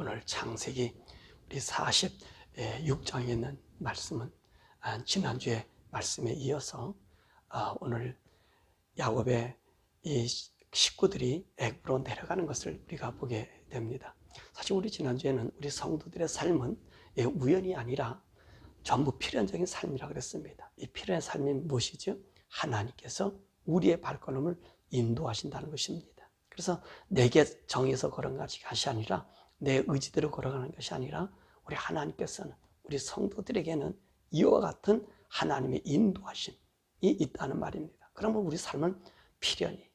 오늘 창세기 우리 46장에 있는 말씀은 지난주의 말씀에 이어서 오늘 야곱의 이 식구들이 애굽으로 내려가는 것을 우리가 보게 됩니다. 사실 우리 지난주에는 우리 성도들의 삶은 우연이 아니라 전부 필연적인 삶이라고 그랬습니다. 이 필연의 삶이 무엇이죠? 하나님께서 우리의 발걸음을 인도하신다는 것입니다. 그래서 내게 정해서 걸어가는 것이 아니라 내 의지대로 걸어가는 것이 아니라 우리 하나님께서는 우리 성도들에게는 이와 같은 하나님의 인도하심이 있다는 말입니다. 그러면 우리 삶은 필연이,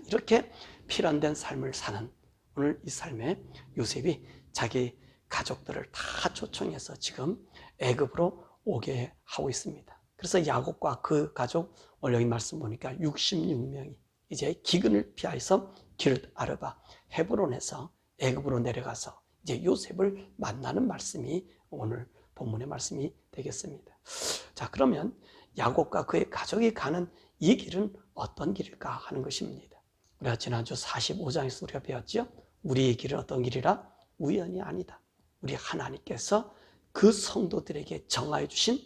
이렇게 필연된 삶을 사는 오늘 이 삶에 요셉이 자기 가족들을 다 초청해서 지금 애굽으로 오게 하고 있습니다. 그래서 야곱과 그 가족, 오늘 여기 말씀 보니까 66명이 이제 기근을 피하여서 기르 아르바 헤브론에서 애굽으로 내려가서 이제 요셉을 만나는 말씀이 오늘 본문의 말씀이 되겠습니다. 자, 그러면 야곱과 그의 가족이 가는 이 길은 어떤 길일까 하는 것입니다. 우리가 지난주 45장에서 우리가 배웠죠. 우리의 길은 어떤 길이라? 우연이 아니다. 우리 하나님께서 그 성도들에게 정하여 주신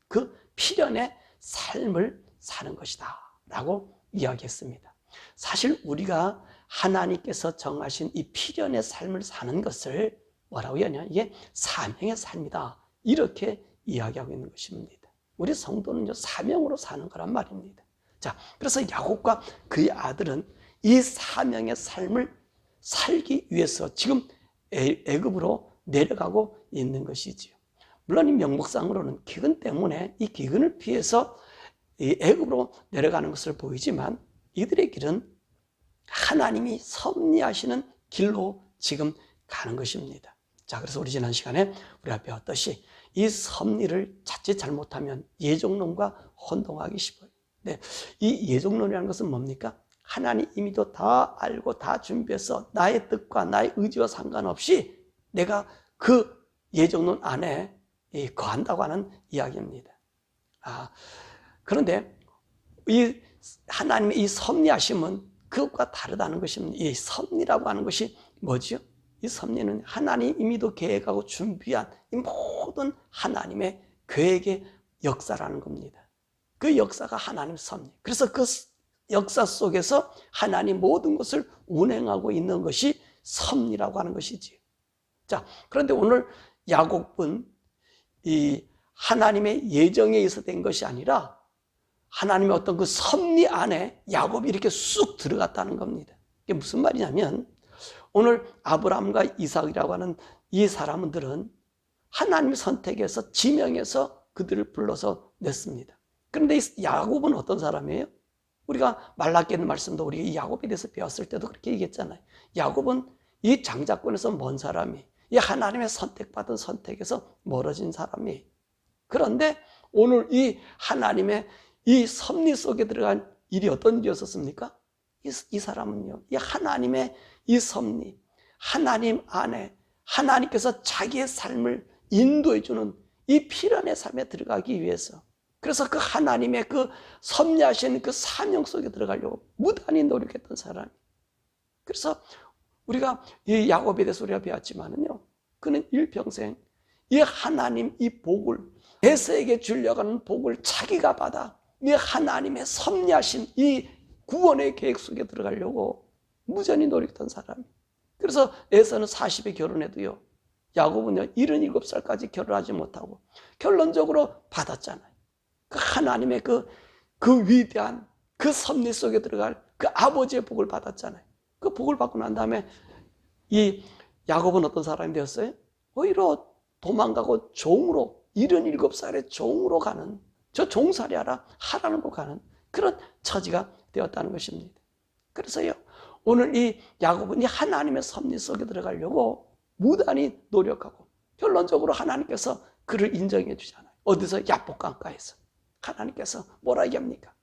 그 필연의 삶을 사는 것이다 라고 이야기했습니다. 사실 우리가 하나님께서 정하신 이 필연의 삶을 사는 것을 뭐라고 하냐? 이게 사명의 삶이다, 이렇게 이야기하고 있는 것입니다. 우리 성도는 사명으로 사는 거란 말입니다. 자, 그래서 야곱과 그의 아들은 이 사명의 삶을 살기 위해서 지금 애굽으로 내려가고 있는 것이지요. 물론 이 명목상으로는 기근 때문에 이 기근을 피해서 애굽으로 내려가는 것을 보이지만 이들의 길은 하나님이 섭리하시는 길로 지금 가는 것입니다. 자, 그래서 우리 지난 시간에 우리가 배웠듯이 이 섭리를 자칫 잘못하면 예정론과 혼동하기 쉽어요. 네, 이 예정론이라는 것은 뭡니까? 하나님 이미도 다 알고 다 준비해서 나의 뜻과 나의 의지와 상관없이 내가 그 예정론 안에 거한다고 하는 이야기입니다. 그런데 이 하나님의 이 섭리하심은 그것과 다르다는 것입니다. 이 섭리라고 하는 것이 뭐죠? 이 섭리는 하나님 이미도 계획하고 준비한 이 모든 하나님의 계획의 역사라는 겁니다. 그 역사가 하나님의 섭리. 그래서 그 역사 속에서 하나님 모든 것을 운행하고 있는 것이 섭리라고 하는 것이지요. 자, 그런데 오늘 야곱은 이 하나님의 예정에 의해서 된 것이 아니라 하나님의 어떤 그 섭리 안에 야곱이 이렇게 쑥 들어갔다는 겁니다. 이게 무슨 말이냐면 오늘 아브라함과 이삭이라고 하는 이 사람들은 하나님의 선택에서 지명해서 그들을 불러서 냈습니다. 그런데 이 야곱은 어떤 사람이에요? 우리가 말라기 있는 말씀도 우리가 이 야곱에 대해서 배웠을 때도 그렇게 얘기했잖아요. 야곱은 이 장자권에서 먼 사람이, 이 하나님의 선택받은 선택에서 멀어진 사람이. 그런데 오늘 이 하나님의 이 섭리 속에 들어간 일이 어떤 일이었습니까? 이 사람은요, 이 하나님의 이 섭리, 하나님 안에 하나님께서 자기의 삶을 인도해 주는 이 필연의 삶에 들어가기 위해서, 그래서 그 하나님의 그 섭리하신 그 사명 속에 들어가려고 무단히 노력했던 사람이. 그래서 우리가 이 야곱에 대해서 우리가 배웠지만은요, 그는 일평생 이 하나님 이 복을, 에서에게 주려고 하는 복을 자기가 받아 이 하나님의 섭리하신 이 구원의 계획 속에 들어가려고 무전히 노력했던 사람이. 그래서 에서는 40에 결혼해도요, 야곱은요 77살까지 결혼하지 못하고 결론적으로 받았잖아요. 그 하나님의 그 위대한 그 섭리 속에 들어갈 그 아버지의 복을 받았잖아요. 그 복을 받고 난 다음에 이 야곱은 어떤 사람이 되었어요? 오히려 도망가고 종으로, 77살에 종으로 가는, 저 종살이 하라는 거 가는 그런 처지가 되었다는 것입니다. 그래서요, 오늘 이 야곱은 이 하나님의 섭리 속에 들어가려고 무단히 노력하고 결론적으로 하나님께서 그를 인정해 주잖아요. 어디서? 야복강가에서. 하나님께서 뭐라 얘기합니까?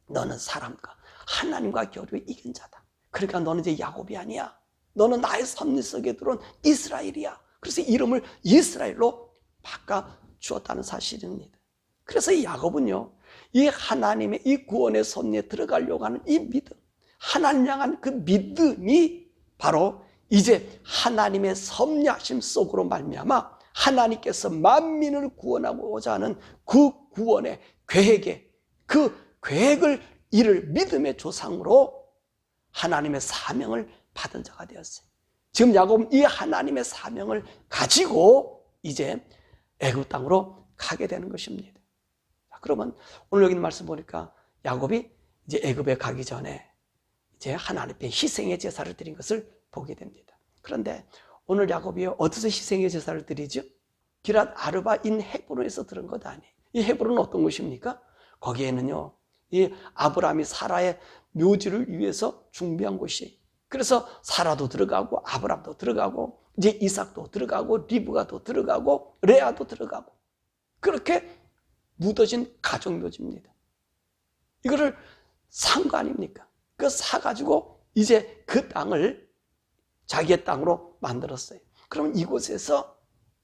너는 사람과 하나님과 교류에 이긴 자다. 그러니까 너는 이제 야곱이 아니야. 너는 나의 섭리 속에 들어온 이스라엘이야. 그래서 이름을 이스라엘로 바꿔주었다는 사실입니다. 그래서 이 야곱은요, 이 하나님의 이 구원의 섭리에 들어가려고 하는 이 믿음, 하나님 향한 그 믿음이 바로 이제 하나님의 섭리하심 속으로 말미암아 하나님께서 만민을 구원하고자 하는 그 구원의 계획에, 그 계획을 이를 믿음의 조상으로 하나님의 사명을 받은 자가 되었어요. 지금 야곱은 이 하나님의 사명을 가지고 이제 애굽 땅으로 가게 되는 것입니다. 그러면 오늘 여기 있는 말씀 보니까 야곱이 이제 애굽에 가기 전에 이제 하나님 앞에 희생의 제사를 드린 것을 보게 됩니다. 그런데 오늘 야곱이 어디서 희생의 제사를 드리죠? 기랏 아르바인 헤브론에서 들은 것 아니에요. 이 헤브론은 어떤 곳입니까? 거기에는요, 이 아브라함이 사라의 묘지를 위해서 준비한 곳이에요. 그래서 사라도 들어가고 아브라함도 들어가고 이제 이삭도 들어가고 리브가도 들어가고 레아도 들어가고 그렇게 묻어진 가족묘지입니다. 이거를 산 거 아닙니까? 그 사가지고 이제 그 땅을 자기의 땅으로 만들었어요. 그러면 이곳에서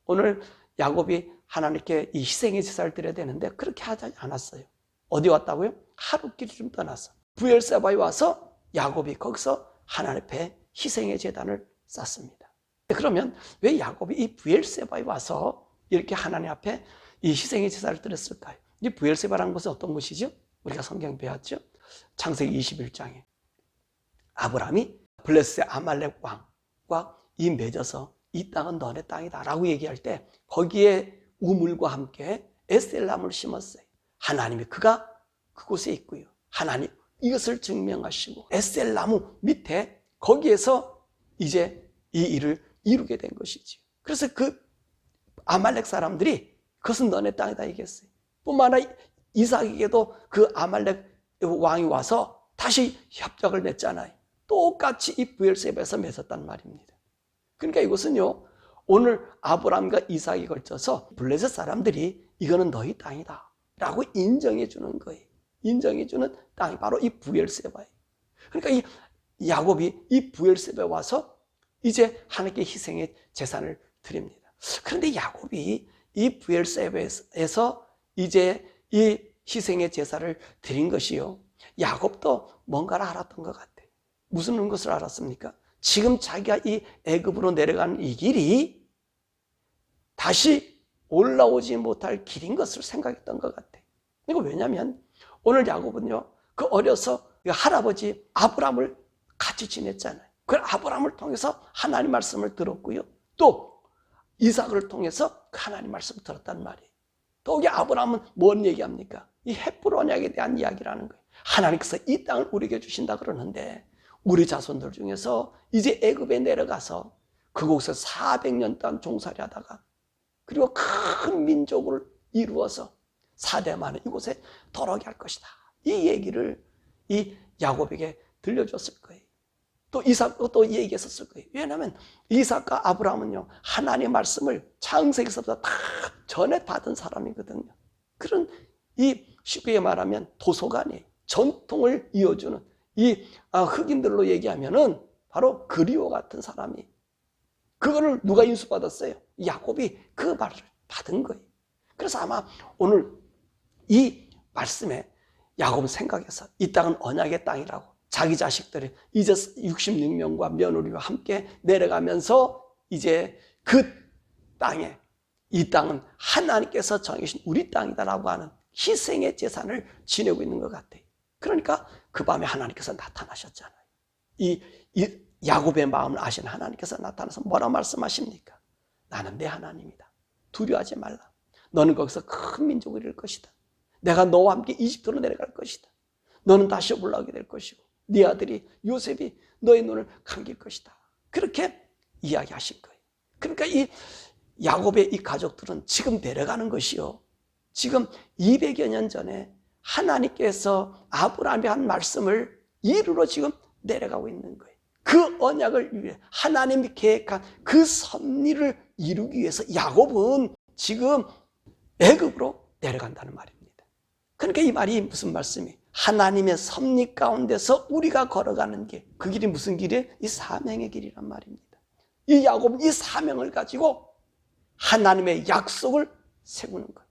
오늘 야곱이 하나님께 이 희생의 제사를 드려야 되는데 그렇게 하지 않았어요. 어디 왔다고요? 하룻길을 좀 떠났어. 브엘세바에 와서 야곱이 거기서 하나님 앞에 희생의 제단을 쌓습니다. 그러면 왜 야곱이 이 브엘세바에 와서 이렇게 하나님 앞에 이 희생의 제사를 드렸을까요? 이 브엘세바라는 것은 어떤 곳이죠? 우리가 성경 배웠죠? 창세기 21장에 아브라함이 블레셋의 아말렉 왕과 이 맺어서 이 땅은 너네 땅이다 라고 얘기할 때 거기에 우물과 함께 에셀나무를 심었어요. 하나님이 그가 그곳에 있고요. 하나님 이것을 증명하시고 에셀나무 밑에 거기에서 이제 이 일을 이루게 된 것이죠. 그래서 그 아말렉 사람들이 그것은 너네 땅이다 얘기했어요. 뿐만 아니라 이삭에게도 그 아말렉 왕이 와서 다시 협작을 냈잖아요. 똑같이 이 브엘세바에서 맺었단 말입니다. 그러니까 이것은요, 오늘 아브라함과 이삭에 걸쳐서 블레셋 사람들이 이거는 너희 땅이다 라고 인정해 주는 거예요. 인정해 주는 땅이 바로 이 브엘세바예요. 그러니까 이 야곱이 이 브엘세바에 와서 이제 하나님께 희생의 제사를 드립니다. 그런데 야곱이 이 브엘세바에서 이제 이 희생의 제사를 드린 것이요, 야곱도 뭔가를 알았던 것 같아요. 무슨 것을 알았습니까? 지금 자기가 이 애굽으로 내려가는 이 길이 다시 올라오지 못할 길인 것을 생각했던 것 같아요. 이거 왜냐하면 오늘 야곱은요, 그 어려서 할아버지 아브라함을 같이 지냈잖아요. 그 아브라함을 통해서 하나님 말씀을 들었고요, 또 이삭을 통해서 그 하나님 말씀을 들었단 말이에요. 또 여기 아브라함은 뭔 얘기합니까? 이 헤브론 언약에 대한 이야기라는 거예요. 하나님께서 이 땅을 우리에게 주신다 그러는데 우리 자손들 중에서 이제 애굽에 내려가서 그곳에서 400년 동안 종살이 하다가 그리고 큰 민족을 이루어서 4대 만에 이곳에 돌아오게 할 것이다. 이 얘기를 이 야곱에게 들려줬을 거예요. 또 이삭도 또 얘기했었을 거예요. 왜냐하면 이삭과 아브라함은요, 하나님의 말씀을 창세기서부터 다 전에 받은 사람이거든요. 그런 이 쉽게 말하면 도서관이에요. 전통을 이어주는 이 흑인들로 얘기하면은 바로 그리오 같은 사람이, 그거를 누가 인수받았어요? 야곱이 그 말을 받은 거예요. 그래서 아마 오늘 이 말씀에 야곱은 생각해서 이 땅은 언약의 땅이라고 자기 자식들이 이제 66명과 며느리와 함께 내려가면서 이제 그 땅에, 이 땅은 하나님께서 정해주신 우리 땅이다라고 하는 희생의 제사를 지내고 있는 것 같아요. 그러니까 그 밤에 하나님께서 나타나셨잖아요. 이 야곱의 마음을 아시는 하나님께서 나타나서 뭐라 말씀하십니까? 나는 내 하나님이다. 두려워하지 말라. 너는 거기서 큰 민족을 이룰 것이다. 내가 너와 함께 이집트로 내려갈 것이다. 너는 다시 올라오게 될 것이고 네 아들이 요셉이 너의 눈을 감길 것이다. 그렇게 이야기하신 거예요. 그러니까 이 야곱의 이 가족들은 지금 내려가는 것이요, 지금 200여 년 전에 하나님께서 아브라함이 한 말씀을 이루러 지금 내려가고 있는 거예요. 그 언약을 위해 하나님이 계획한 그 섭리를 이루기 위해서 야곱은 지금 애굽으로 내려간다는 말입니다. 그러니까 이 말이 무슨 말씀이에요? 하나님의 섭리 가운데서 우리가 걸어가는 길, 그 길이 무슨 길이에요? 이 사명의 길이란 말입니다. 이 야곱은 이 사명을 가지고 하나님의 약속을 세우는 거예요.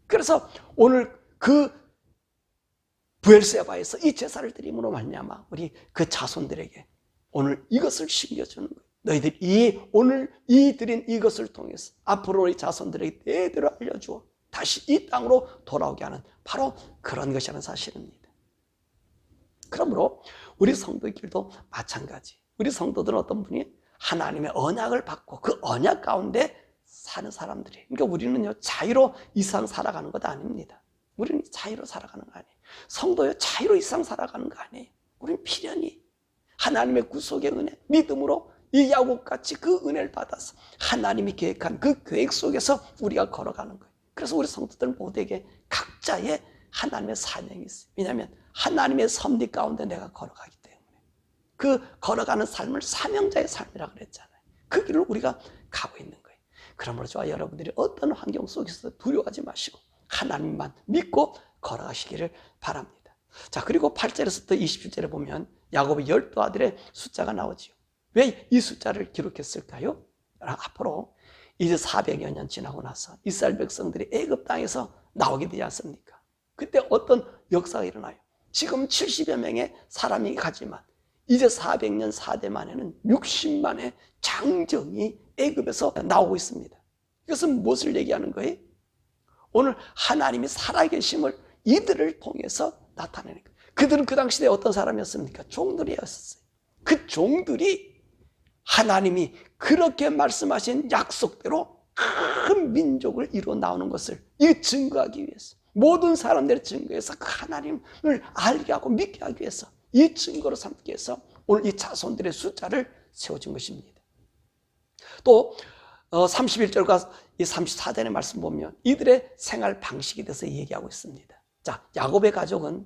그래서 오늘 그 브엘세바에서 이 제사를 드림으로 말미암아 우리 그 자손들에게 오늘 이것을 심겨주는 거예요. 너희들이 오늘 드린 이것을 통해서 앞으로 우리 자손들에게 대대로 알려주어 다시 이 땅으로 돌아오게 하는 바로 그런 것이라는 사실입니다. 그러므로 우리 성도의 길도 마찬가지. 우리 성도들은 어떤 분이 하나님의 언약을 받고 그 언약 가운데 사는 사람들이. 그러니까 우리는요, 자유로 이상 살아가는 것 아닙니다. 우리는 자유로 살아가는 거 아니에요. 성도요, 자유로 이상 살아가는 거 아니에요. 우리는 필연히 하나님의 구속의 은혜, 믿음으로 이 야곱같이 그 은혜를 받아서 하나님이 계획한 그 계획 속에서 우리가 걸어가는 거예요. 그래서 우리 성도들 모두에게 각자의 하나님의 사명이 있어요. 왜냐하면 하나님의 섭리 가운데 내가 걸어가기 때문에 그 걸어가는 삶을 사명자의 삶이라고 그랬잖아요. 그 길을 우리가 가고 있는 거예요. 그러므로 저와 여러분들이 어떤 환경 속에서 두려워하지 마시고 하나님만 믿고 걸어가시기를 바랍니다. 자, 그리고 8절에서부터 27절에 보면 야곱의 12아들의 숫자가 나오지요. 왜 이 숫자를 기록했을까요? 앞으로 이제 400여 년 지나고 나서 이스라엘 백성들이 애굽 땅에서 나오게 되지 않습니까? 그때 어떤 역사가 일어나요? 지금 70여 명의 사람이 가지만 이제 400년 4대 만에는 60만의 장정이 애굽에서 나오고 있습니다. 이것은 무엇을 얘기하는 거예요? 오늘 하나님이 살아계심을 이들을 통해서 나타내는 거예요. 그들은 그 당시에 어떤 사람이었습니까? 종들이었어요. 그 종들이 하나님이 그렇게 말씀하신 약속대로 큰 민족을 이루어 나오는 것을 이 증거하기 위해서, 모든 사람들의 증거에서 그 하나님을 알게 하고 믿게 하기 위해서, 이 증거로 삼기 위해서 오늘 이 자손들의 숫자를 세워준 것입니다. 또 31절과 이 34절의 말씀 보면 이들의 생활 방식에 대해서 얘기하고 있습니다. 자, 야곱의 가족은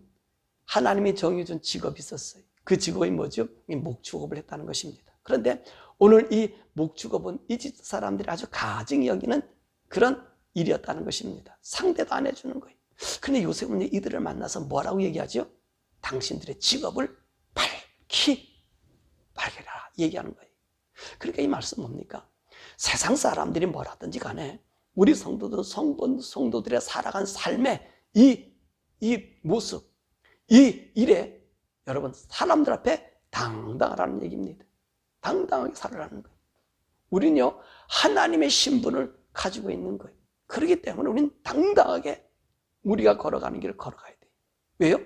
하나님이 정해준 직업이 있었어요. 그 직업이 뭐죠? 목축업을 했다는 것입니다. 그런데 오늘 이 목축업은 이 집 사람들이 아주 가증히 여기는 그런 일이었다는 것입니다. 상대도 안 해주는 거예요. 그런데 요셉은 이들을 만나서 뭐라고 얘기하죠? 당신들의 직업을 밝혀라 얘기하는 거예요. 그러니까 이 말씀 뭡니까? 세상 사람들이 뭐라든지 간에 우리 성도들은 성도들의 살아간 삶의 이 모습, 이 일에 여러분 사람들 앞에 당당하라는 얘기입니다. 당당하게 살아라는 거예요. 우리는요 하나님의 신분을 가지고 있는 거예요. 그렇기 때문에 우리는 당당하게 우리가 걸어가는 길을 걸어가야 돼요. 왜요?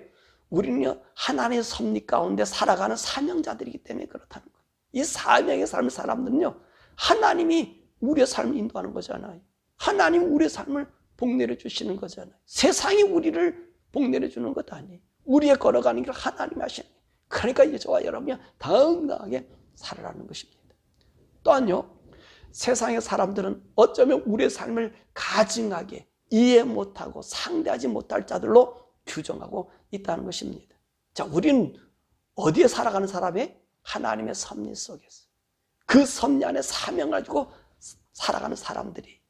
우리는요 하나님의 섭리 가운데 살아가는 사명자들이기 때문에 그렇다는 거예요. 이 사명의 삶을 사람들은요 하나님이 우리의 삶을 인도하는 거잖아요. 하나님 우리의 삶을 복내려 주시는 거잖아요. 세상이 우리를 복내려 주는 것도 아니에요. 우리의 걸어가는 길을 하나님이 하시는 거예요. 그러니까 이제 저와 여러분이 당당하게 살아라는 것입니다. 또한요 세상의 사람들은 어쩌면 우리의 삶을 가증하게 이해 못하고 상대하지 못할 자들로 규정하고 있다는 것입니다. 자, 우리는 어디에 살아가는 사람이? 하나님의 섭리 속에서 그 섭리 안에 사명 가지고 살아가는 사람들이.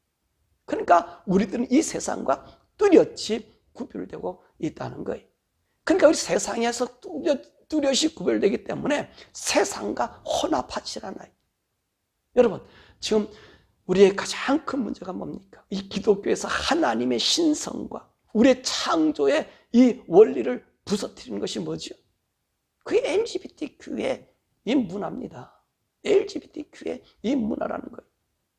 그러니까 우리들은 이 세상과 뚜렷이 구별되고 있다는 거예요. 그러니까 우리 세상에서 뚜렷이 구별되기 때문에 세상과 혼합하지 않아요. 여러분 지금 우리의 가장 큰 문제가 뭡니까? 이 기독교에서 하나님의 신성과 우리의 창조의 이 원리를 부서뜨리는 것이 뭐죠? 그게 LGBTQ의 이 문화입니다. LGBTQ의 이 문화라는 거예요.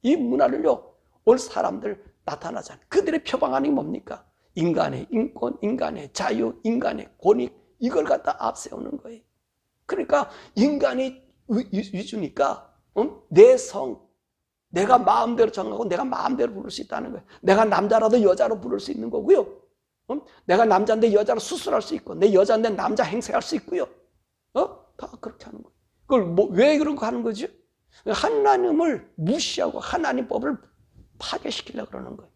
이 문화를요 오늘 사람들 나타나잖아요. 그들의 표방하는 게 뭡니까? 인간의 인권, 인간의 자유, 인간의 권익, 이걸 갖다 앞세우는 거예요. 그러니까 인간이 위주니까 내 성, 내가 마음대로 정하고 내가 마음대로 부를 수 있다는 거예요. 내가 남자라도 여자로 부를 수 있는 거고요. 내가 남자인데 여자로 수술할 수 있고 내 여자인데 남자 행세할 수 있고요. 다 그렇게 하는 거예요. 그걸 왜 그런 거 하는 거죠? 하나님을 무시하고 하나님 법을 파괴시키려고 그러는 거예요.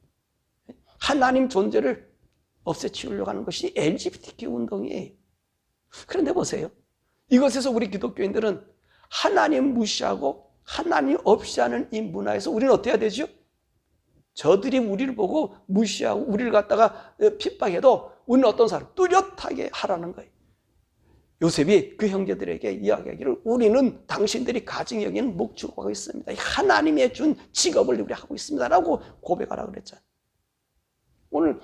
하나님 존재를 없애치우려고 하는 것이 LGBTQ 운동이에요. 그런데 보세요. 이것에서 우리 기독교인들은 하나님 무시하고 하나님 없이 하는 이 문화에서 우리는 어떻게 해야 되죠? 저들이 우리를 보고 무시하고 우리를 갖다가 핍박해도 우리는 어떤 사람? 뚜렷하게 하라는 거예요. 요셉이 그 형제들에게 이야기하기를 우리는 당신들이 가증히 여기는 목축하고 있습니다. 하나님의 준 직업을 우리 하고 있습니다. 라고 고백하라고 그랬잖아요. 오늘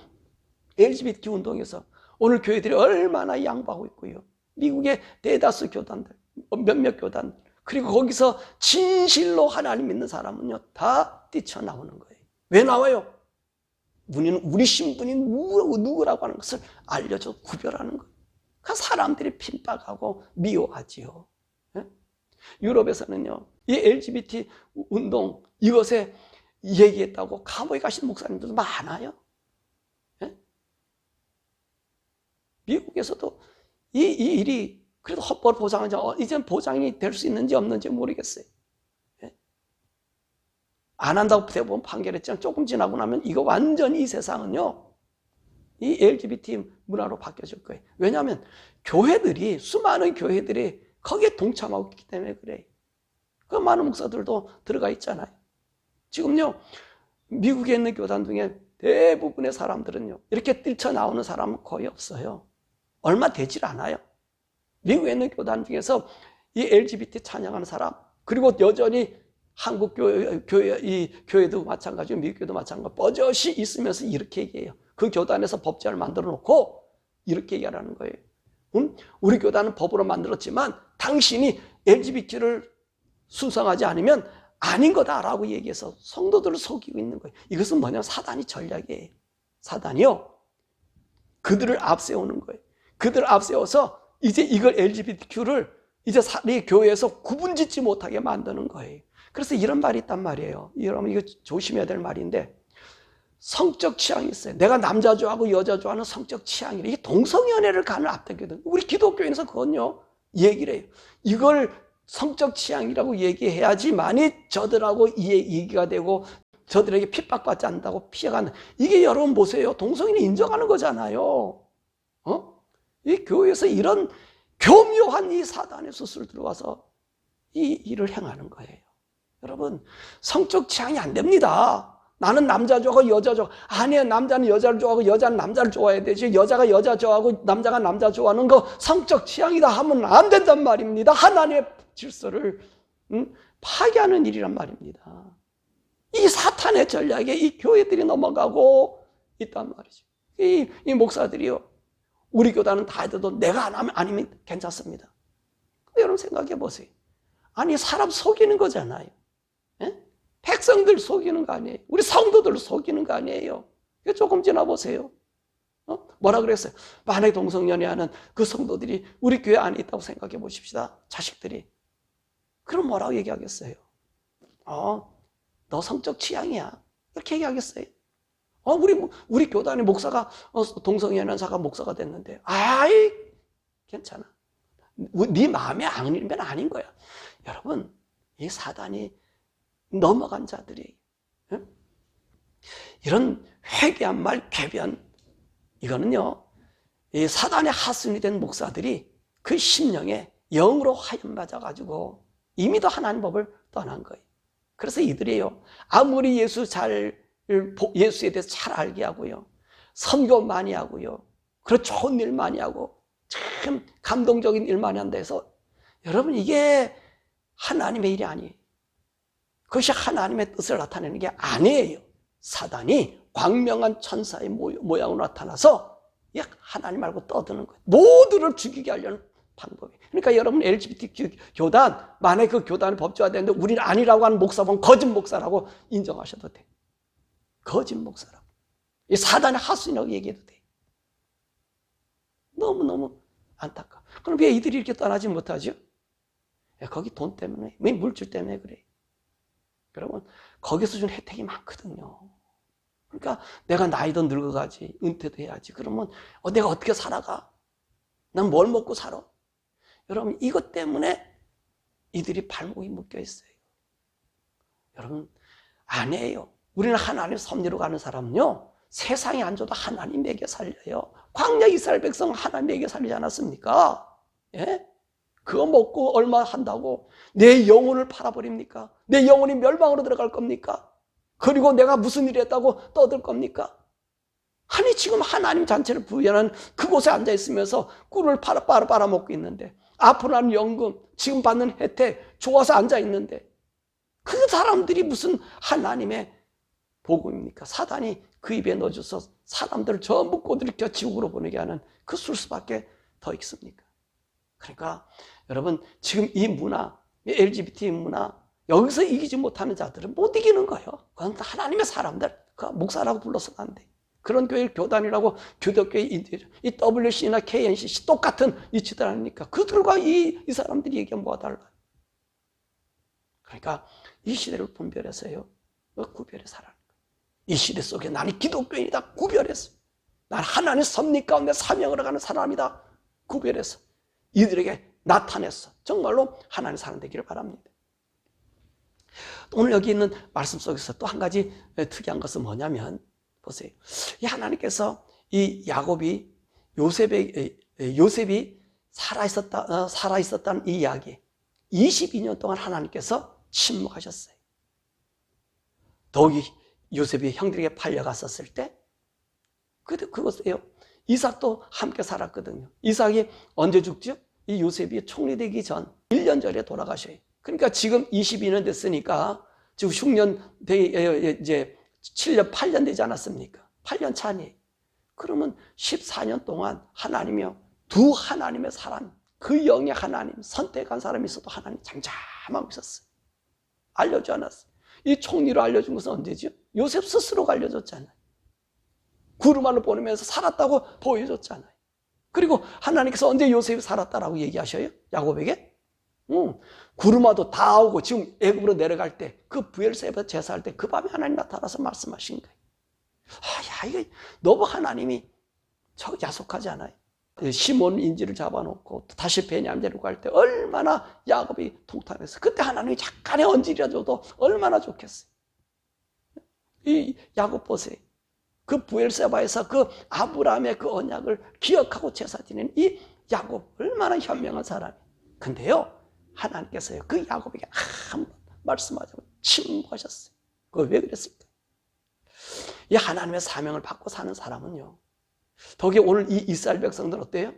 LGBT 운동에서 오늘 교회들이 얼마나 양보하고 있고요. 미국의 대다수 교단들, 몇몇 교단, 그리고 거기서 진실로 하나님 믿는 사람은요 다 뛰쳐나오는 거예요. 왜 나와요? 우리는 우리 신분이 누구라고 하는 것을 알려줘 구별하는 거예요. 그 사람들이 핍박하고 미워하지요. 예? 유럽에서는요 이 LGBT 운동 이것에 얘기했다고 감옥에 가신 목사님들도 많아요. 예? 미국에서도 이 일이 그래도 헌법 보장은 이제는 보장이 될 수 있는지 없는지 모르겠어요. 예? 안 한다고 대법원 판결했지만 조금 지나고 나면 이거 완전히 이 세상은요 이 LGBT 문화로 바뀌어질 거예요. 왜냐하면 교회들이 수많은 교회들이 거기에 동참하고 있기 때문에 그래요. 그 많은 목사들도 들어가 있잖아요. 지금요 미국에 있는 교단 중에 대부분의 사람들은요 이렇게 뛰쳐나오는 사람은 거의 없어요. 얼마 되질 않아요. 미국에 있는 교단 중에서 이 LGBT 찬양하는 사람, 그리고 여전히 한국 교회도 마찬가지고 미국 교회도 마찬가지고 버젓이 있으면서 이렇게 얘기해요. 그 교단에서 법제를 만들어 놓고 이렇게 얘기하라는 거예요. 우리 교단은 법으로 만들었지만 당신이 LGBT를 순성하지 않으면 아닌 거다라고 얘기해서 성도들을 속이고 있는 거예요. 이것은 뭐냐면 사단이 전략이에요. 사단이요 그들을 앞세우는 거예요. 그들을 앞세워서 이제 이걸 LGBTQ를 이제 이 교회에서 구분짓지 못하게 만드는 거예요. 그래서 이런 말이 있단 말이에요. 여러분 이거 조심해야 될 말인데 성적 취향이 있어요. 내가 남자 좋아하고 여자 좋아하는 성적 취향이래. 이게 동성연애를 가는 앞당거든. 우리 기독교인에서 그건요 얘기를 해요. 이걸 성적 취향이라고 얘기해야지만이 저들하고 얘기가 되고 저들에게 핍박받지 않는다고 피해가는. 이게 여러분 보세요. 동성연애 인정하는 거잖아요. 이 교회에서 이런 교묘한 이 사단의 수술 들어와서 이 일을 행하는 거예요. 여러분 성적 취향이 안 됩니다. 나는 남자 좋아하고 여자 좋아하고. 아니에요. 남자는 여자를 좋아하고 여자는 남자를 좋아해야 되지. 여자가 여자 좋아하고 남자가 남자 좋아하는 거 성적 취향이다 하면 안 된단 말입니다. 하나님의 질서를 파괴하는 일이란 말입니다. 이 사탄의 전략에 이 교회들이 넘어가고 있단 말이죠. 이 목사들이요 우리 교단은 다 해도 내가 안 하면 아니면 괜찮습니다. 근데 여러분 생각해 보세요. 아니 사람 속이는 거잖아요. 예? 백성들 속이는 거 아니에요. 우리 성도들 속이는 거 아니에요. 조금 지나보세요. 뭐라 그랬어요? 만약에 동성연애하는 그 성도들이 우리 교회 안에 있다고 생각해 보십시다. 자식들이. 그럼 뭐라고 얘기하겠어요? 너 성적 취향이야. 이렇게 얘기하겠어요? 우리 교단의 목사가 동성연애자가 목사가 됐는데 아이 괜찮아. 네 마음에 아니면 아닌 거야. 여러분 이 사단이 넘어간 자들이 이런 회개한 말 궤변 이거는요 이 사단의 하순이 된 목사들이 그 심령에 영으로 화염 맞아가지고 이미 도 하나님 법을 떠난 거예요. 그래서 이들이요 아무리 예수에 대해서 잘 알게 하고요 선교 많이 하고요 그리고 좋은 일 많이 하고 참 감동적인 일 많이 한다 해서 여러분 이게 하나님의 일이 아니에요. 그것이 하나님의 뜻을 나타내는 게 아니에요. 사단이 광명한 천사의 모양으로 나타나서 하나님 말고 떠드는 거예요. 모두를 죽이게 하려는 방법이에요. 그러니까 여러분 LGBT 교단 만약에 그 교단을 법제화되는데 우리는 아니라고 하는 목사 보면 거짓 목사라고 인정하셔도 돼요. 거짓 목사라고. 이 사단의 하수인이라고 얘기해도 돼요. 너무너무 안타까워. 그럼 왜 이들이 이렇게 떠나지 못하죠? 거기 돈 때문에, 왜 물질 때문에 그래요. 여러분 거기서 준 혜택이 많거든요. 그러니까 내가 나이도 늙어가지 은퇴도 해야지. 그러면 내가 어떻게 살아가? 난 뭘 먹고 살아? 여러분 이것 때문에 이들이 발목이 묶여 있어요. 여러분 아니에요. 우리는 하나님 섭리로 가는 사람은요 세상에 안 줘도 하나님에게 살려요. 광야 이스라엘 백성 하나님에게 살리지 않았습니까? 예? 그거 먹고 얼마 한다고 내 영혼을 팔아버립니까? 내 영혼이 멸망으로 들어갈 겁니까? 그리고 내가 무슨 일을 했다고 떠들 겁니까? 아니 지금 하나님 잔치를 부여하는 그곳에 앉아있으면서 꿀을 빨아먹고 있는데 앞으로 하는 연금, 지금 받는 혜택 좋아서 앉아있는데 그 사람들이 무슨 하나님의 복음입니까? 사단이 그 입에 넣어줘서 사람들을 전부 꼬들겨 지옥으로 보내게 하는 그 술수밖에 더 있습니까? 그러니까 여러분, 지금 이 문화, 이 LGBT 문화, 여기서 이기지 못하는 자들은 못 이기는 거예요. 그건 하나님의 사람들, 그 목사라고 불러서는 안 돼. 그런 교회 교단이라고 교도교회 이 WC나 KNCC 똑같은 이치들 아닙니까? 그들과 이 사람들이 얘기하면 뭐가 달라요? 그러니까 이 시대를 분별해서요, 구별해 살아가는 거예요. 이 시대 속에 나는 기독교인이다 구별해서, 난 하나님의 섭리 가운데 사명을 가는 사람이다 구별해서 이들에게 나타냈어. 정말로 하나님의 사람 되기를 바랍니다. 오늘 여기 있는 말씀 속에서 또 한 가지 특이한 것은 뭐냐면, 보세요. 이 하나님께서 이 야곱이 요셉이 살아있었다는 이 이야기, 22년 동안 하나님께서 침묵하셨어요. 더욱이 요셉이 형들에게 팔려갔었을 때, 그것이에요. 이삭도 함께 살았거든요. 이삭이 언제 죽죠? 이 요셉이 총리되기 전 1년 전에 돌아가셔요. 그러니까 지금 22년 됐으니까 지금 흉년 이제 7년, 8년 되지 않았습니까? 8년 차 아니에요. 그러면 14년 동안 하나님이요, 두 하나님의 사람, 그 영의 하나님, 선택한 사람이 있어도 하나님 잠잠하고 있었어요. 알려주지 않았어요. 이 총리로 알려준 것은 언제죠? 요셉 스스로가 알려줬잖아요. 구름 안을 보내면서 살았다고 보여줬잖아요. 그리고 하나님께서 언제 요셉이 살았다라고 얘기하셔요? 야곱에게? 구름아도 다 오고 지금 애굽으로 내려갈 때, 그 부엘세바 제사할 때 그 밤에 하나님 나타나서 말씀하신 거예요. 이거 너무 하나님이 야속하지 않아요? 시몬 인지를 잡아놓고 다시 베냐민으로 갈 때 얼마나 야곱이 통탄했어요. 그때 하나님이 잠깐의 언질이라 줘도 얼마나 좋겠어요. 이 야곱 보세요. 그 부엘세바에서 그 아브라함의 그 언약을 기억하고 제사 지내는 이 야곱, 얼마나 현명한 사람이에요. 근데요, 하나님께서요, 그 야곱에게 한번 말씀하자고 침묵하셨어요. 그거 왜 그랬을까? 이 하나님의 사명을 받고 사는 사람은요, 더욱이 오늘 이 이스라엘 백성들 어때요?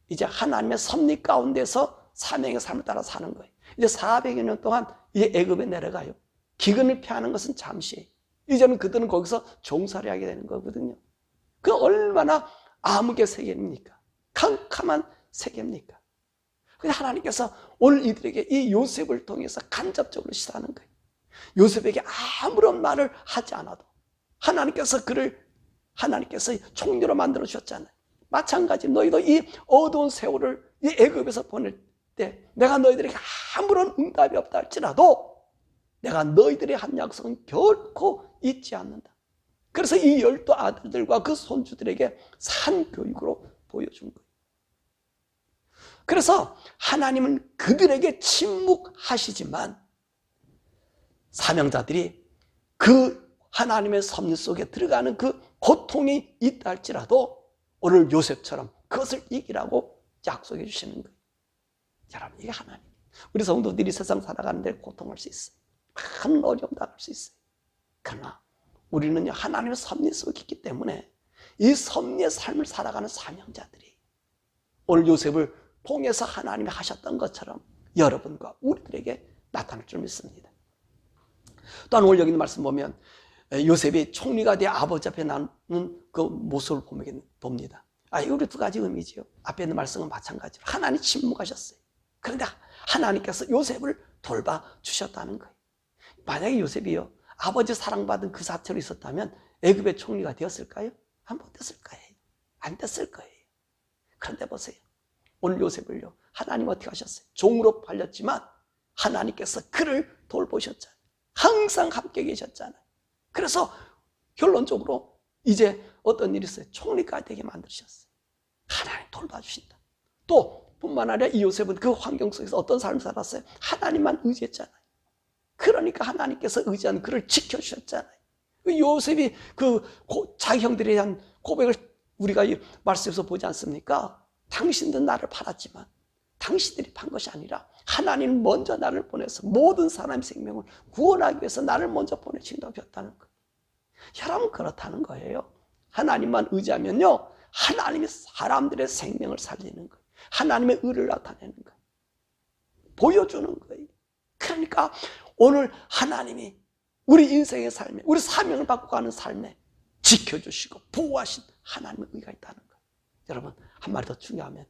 이제 하나님의 섭리 가운데서 사명의 삶을 따라 사는 거예요. 이제 400여 년 동안 이 애굽에 내려가요. 기근을 피하는 것은 잠시, 이제는 그들은 거기서 종살이 하게 되는 거거든요. 그 얼마나 암흑의 세계입니까? 캄캄한 세계입니까? 근데 하나님께서 오늘 이들에게 이 요셉을 통해서 간접적으로 시사하는 거예요. 요셉에게 아무런 말을 하지 않아도 하나님께서 총리로 만들어 주셨잖아요. 마찬가지 너희도 이 어두운 세월을 이 애굽에서 보낼 때 내가 너희들에게 아무런 응답이 없다 할지라도 내가 너희들의 한 약속은 결코 잊지 않는다. 그래서 이 12 아들들과 그 손주들에게 산 교육으로 보여준 거예요. 그래서 하나님은 그들에게 침묵하시지만 사명자들이 그 하나님의 섭리 속에 들어가는 그 고통이 있다 할지라도 오늘 요셉처럼 그것을 이기라고 약속해 주시는 거예요. 여러분, 이게 하나님. 우리 성도들이 세상 살아가는데 고통할 수 있어요. 큰 어려움 당할 수 있어요. 그러나 우리는요, 하나님의 섭리 속에 있기 때문에 이 섭리의 삶을 살아가는 사명자들이 오늘 요셉을 통해서 하나님이 하셨던 것처럼 여러분과 우리들에게 나타날 줄 믿습니다. 또한 오늘 여기 있는 말씀 보면 요셉이 총리가 돼 아버지 앞에 나는 그 모습을 봅니다. 우리 두 가지 의미지요. 앞에 있는 말씀은 마찬가지로 하나님 침묵하셨어요. 그런데 하나님께서 요셉을 돌봐 주셨다는 거예요. 만약에 요셉이요, 아버지 사랑받은 그 자체로 있었다면 애굽의 총리가 되었을까요? 안 됐을 거예요. 안 됐을 거예요. 그런데 보세요. 오늘 요셉을요, 하나님 어떻게 하셨어요? 종으로 팔렸지만 하나님께서 그를 돌보셨잖아요. 항상 함께 계셨잖아요. 그래서 결론적으로 이제 어떤 일이 있어요? 총리가 되게 만드셨어요. 하나님 돌봐주신다. 또 뿐만 아니라 이 요셉은 그 환경 속에서 어떤 삶을 살았어요? 하나님만 의지했잖아요. 그러니까 하나님께서 의지한 그를 지켜주셨잖아요. 요셉이 자기 형들에 대한 고백을 우리가 이 말씀에서 보지 않습니까? 당신들 나를 팔았지만 당신들이 판 것이 아니라 하나님 먼저 나를 보내서 모든 사람의 생명을 구원하기 위해서 나를 먼저 보내신다고 하셨다는 거예요. 여러분, 그렇다는 거예요. 하나님만 의지하면요, 하나님이 사람들의 생명을 살리는 거예요. 하나님의 의를 나타내는 거예요. 보여주는 거예요. 그러니까 오늘 하나님이 우리 인생의 삶에, 우리 사명을 받고 가는 삶에 지켜주시고 보호하신 하나님의 의가 있다는 거예요. 여러분, 한 마리 더 추가하면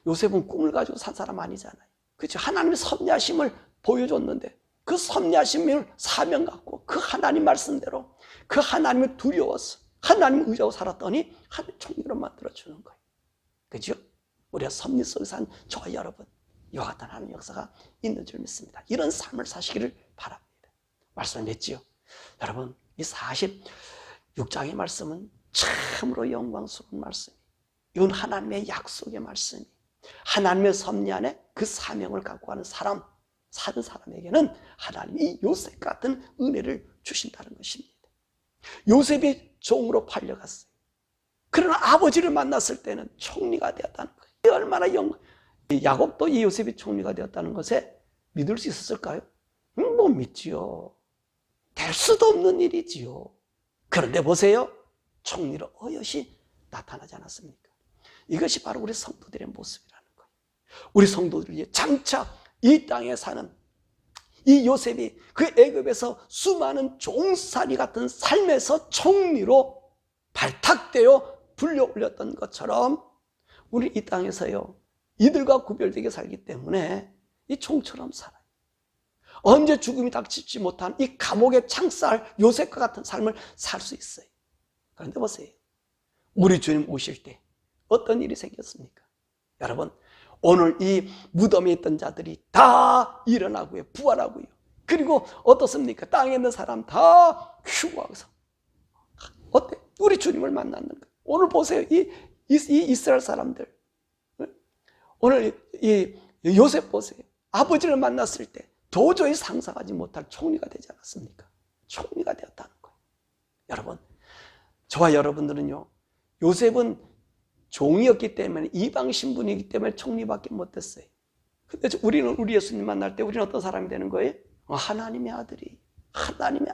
요셉은 꿈을 가지고 산 사람 아니잖아요. 그렇죠? 하나님의 섭리하심을 보여줬는데 그 섭리하심을 사명 갖고 그 하나님 말씀대로 그 하나님을 두려워서 하나님을 의지하고 살았더니 하나님 총리로 만들어주는 거예요. 그죠? 우리가 섭리 속에서 한 저와 여러분, 이와 같은 하나님의 역사가 있는 줄 믿습니다. 이런 삶을 사시기를 바랍니다. 말씀을 맺지요. 여러분, 이 46장의 말씀은 참으로 영광스러운 말씀이에요. 이건 하나님의 약속의 말씀이에요. 하나님의 섭리 안에 그 사명을 갖고 가는 사는 사람에게는 하나님이 요셉 같은 은혜를 주신다는 것입니다. 요셉이 종으로 팔려갔어요. 그러나 아버지를 만났을 때는 총리가 되었다는 거예요. 얼마나 야곱도 이 요셉이 총리가 되었다는 것에 믿을 수 있었을까요? 못 믿지요. 될 수도 없는 일이지요. 그런데 보세요. 총리로 어여시 나타나지 않았습니까? 이것이 바로 우리 성도들의 모습이라는 거예요. 우리 성도들이 장차 이 땅에 사는 이 요셉이 그 애굽에서 수많은 종살이 같은 삶에서 총리로 발탁되어 불려 올렸던 것처럼 우리 이 땅에서요, 이들과 구별되게 살기 때문에 이 총처럼 살아요. 언제 죽음이 닥치지 못한 이 감옥의 창살 요셉과 같은 삶을 살 수 있어요. 그런데 보세요. 우리 주님 오실 때 어떤 일이 생겼습니까? 여러분, 오늘 이 무덤에 있던 자들이 다 일어나고요, 부활하고요. 그리고 어떻습니까? 땅에 있는 사람 다 휴거하고서 어때? 우리 주님을 만났는 거예요. 오늘 보세요. 이 이스라엘 사람들, 오늘 이 요셉 보세요. 아버지를 만났을 때 도저히 상상하지 못할 총리가 되지 않았습니까? 총리가 되었다는 거예요. 여러분, 저와 여러분들은요, 요셉은 종이었기 때문에, 이방 신분이기 때문에 총리밖에 못했어요. 근데 우리는 우리 예수님 만날 때 우리는 어떤 사람이 되는 거예요? 하나님의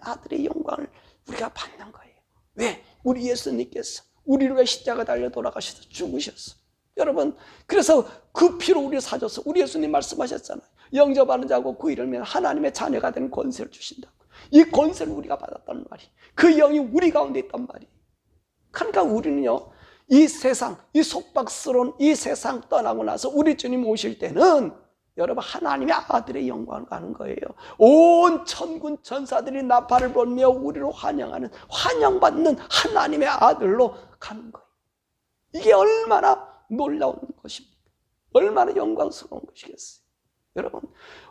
아들의 영광을 우리가 받는 거예요. 왜? 우리 예수님께서 우리를 위해 십자가 달려 돌아가셔서 죽으셨어. 여러분, 그래서 그 피로 우리를 사줘서 우리 예수님 말씀하셨잖아요. 영접하는 자고 그 이름에 하나님의 자녀가 되는 권세를 주신다고. 이 권세를 우리가 받았단 말이에요. 그 영이 우리 가운데 있단 말이에요. 그러니까 우리는요, 이 세상, 이 속박스러운 이 세상 떠나고 나서 우리 주님 오실 때는 여러분, 하나님의 아들의 영광을 가는 거예요. 온 천군 천사들이 나팔을 불며 우리를 환영받는 하나님의 아들로 가는 거예요. 이게 얼마나 놀라운 것입니까? 얼마나 영광스러운 것이겠어요. 여러분,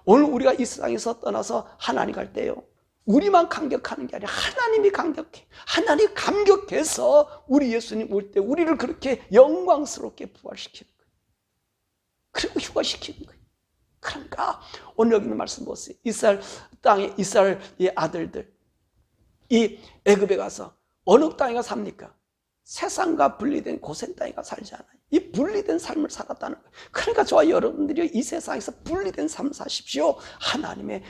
오늘 우리가 이 세상에서 떠나서 하나님 갈 때요, 우리만 감격하는 게 아니라 하나님이 감격해. 하나님이 감격해서 우리 예수님 올 때 우리를 그렇게 영광스럽게 부활시키는 거예요. 그리고 휴가시키는 거예요. 그러니까 오늘 여기 있는 말씀 보세요. 이스라엘 땅에 이스라엘의 아들들, 이 애굽에 가서 어느 땅에 가서 삽니까? 세상과 분리된 고센 땅에 가서 살지 않아요. 이 분리된 삶을 살았다는 거예요. 그러니까 저와 여러분들이 이 세상에서 분리된 삶 사십시오. 하나님의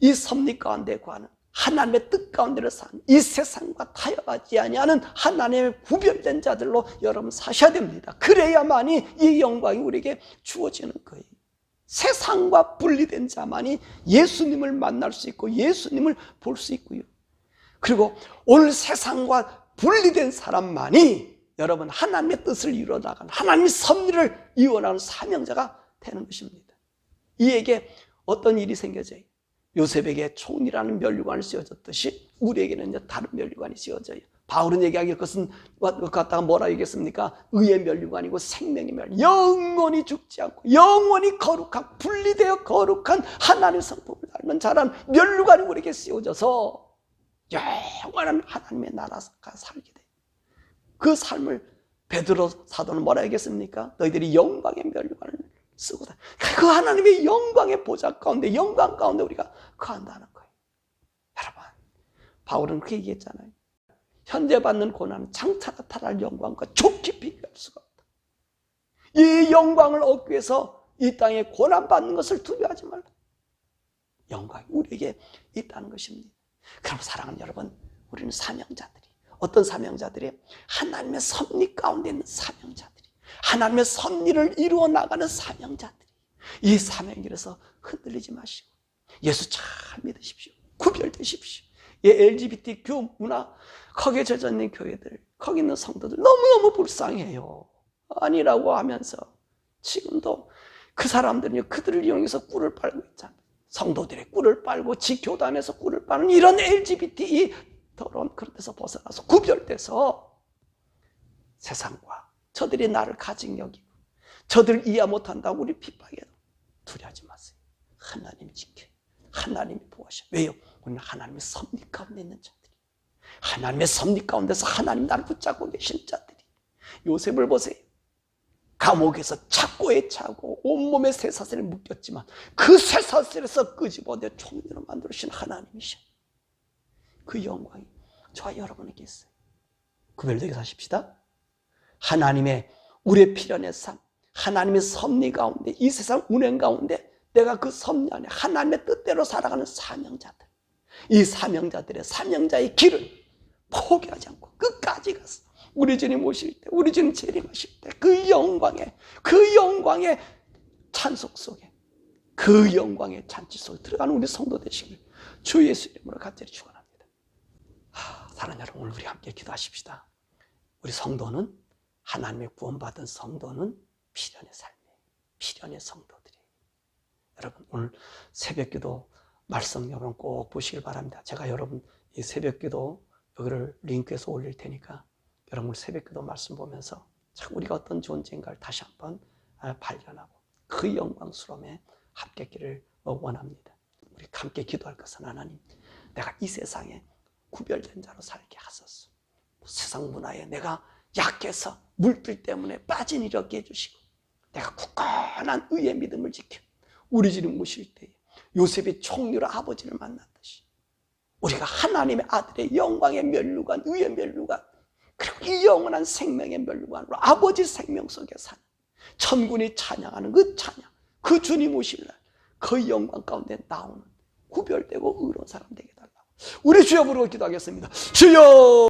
이 섭리 가운데 구하는, 하나님의 뜻 가운데를 사는, 이 세상과 타협하지 아니하는 하나님의 구별된 자들로 여러분 사셔야 됩니다. 그래야만이 이 영광이 우리에게 주어지는 거예요. 세상과 분리된 자만이 예수님을 만날 수 있고 예수님을 볼 수 있고요. 그리고 오늘 세상과 분리된 사람만이 여러분 하나님의 뜻을 이루어나가는, 하나님의 섭리를 이루어나가는 사명자가 되는 것입니다. 이에게 어떤 일이 생겨져요? 요셉에게 총리라는 면류관을 씌워졌듯이 우리에게는 다른 면류관이 씌워져요. 바울은 얘기하기를 그것은 갖다가 뭐라 얘기했습니까? 의의 면류관이고 생명의 면류관, 영원히 죽지 않고 영원히 거룩한, 분리되어 거룩한 하나님의 성품을 닮은 자라는 면류관이 우리에게 씌워져서 영원한 하나님의 나라가 살게 돼요. 그 삶을 베드로 사도는 뭐라 얘기했습니까? 너희들이 영광의 면류관을 쓰고 다. 그 하나님의 영광의 보좌 가운데, 영광 가운데 우리가 거한다는 거예요. 여러분, 바울은 그렇게 얘기했잖아요. 현재 받는 고난은 장차 나타날 영광과 좋게 비교할 수가 없다. 이 영광을 얻기 위해서 이 땅에 고난받는 것을 두려워하지 말라. 영광이 우리에게 있다는 것입니다. 그럼 사랑하는 여러분, 우리는 사명자들이, 어떤 사명자들이? 하나님의 섭리 가운데 있는 사명자들이, 하나님의 섭리를 이루어 나가는 사명자들이. 이 사명길에서 흔들리지 마시고 예수 잘 믿으십시오. 구별되십시오. 이 LGBTQ 문화 거기에 젖어 있는 교회들, 거기 있는 성도들 너무너무 불쌍해요. 아니라고 하면서 지금도 그 사람들은 그들을 이용해서 꿀을 빨고 있잖아요. 성도들의 꿀을 빨고 지 교단에서 꿀을 빨는 이런 LGBT 더러운 그런 데서 벗어나서 구별돼서 세상과 저들이 나를 가진 여기고 저들 이해 못한다고 우리 핍박해도 두려워하지 마세요. 하나님이 지켜요. 하나님이 보호하셔요. 왜요? 우리는 하나님의 섭리 가운데 있는 자들이, 하나님의 섭리 가운데서 하나님 나를 붙잡고 계신 자들이. 요셉을 보세요. 감옥에서 착고에 차고 온몸에 쇠사슬에 묶였지만 그 쇠사슬에서 끄집어내 총리로 만들으신 하나님이셔. 그 영광이 저와 여러분에게 있어요. 구별되게 사십시다. 하나님의 우리의 필연의 삶, 하나님의 섭리 가운데, 이 세상 운행 가운데 내가 그 섭리 안에 하나님의 뜻대로 살아가는 사명자들, 이 사명자들의 사명자의 길을 포기하지 않고 끝까지 가서 우리 주님 오실 때, 우리 주님 재림하실 때 그 영광의 찬송 속에, 그 영광의 잔치 속에 들어가는 우리 성도 되시길 주 예수 이름으로 간절히 축원합니다. 사랑하는 여러분, 오늘 우리 함께 기도하십시다. 우리 성도는, 하나님의 구원받은 성도는 필연의 삶이에요. 필연의 성도들이에요. 여러분, 오늘 새벽기도 말씀 여러분 꼭 보시길 바랍니다. 제가 여러분 이 새벽기도 여기를 링크해서 올릴 테니까 여러분 새벽기도 말씀 보면서 참 우리가 어떤 존재인가를 다시 한번 발견하고 그 영광스러움에 합격기를 원합니다. 우리 함께 기도할 것은, 하나님, 내가 이 세상에 구별된 자로 살게 하소서. 세상 문화에 내가 약해서 물길 때문에 빠진 일 없게 해주시고, 내가 굳건한 의의 믿음을 지켜 우리 주님 모실 때에 요셉이 총리로 아버지를 만났듯이 우리가 하나님의 아들의 영광의 면류관, 의의 면류관, 그리고 이 영원한 생명의 면류관으로 아버지 생명 속에 사는 천군이 찬양하는 그 찬양, 그 주님 오실 날 그 영광 가운데 나오는 구별되고 의로운 사람 되게 해달라고 우리 주여 부르고 기도하겠습니다. 주여!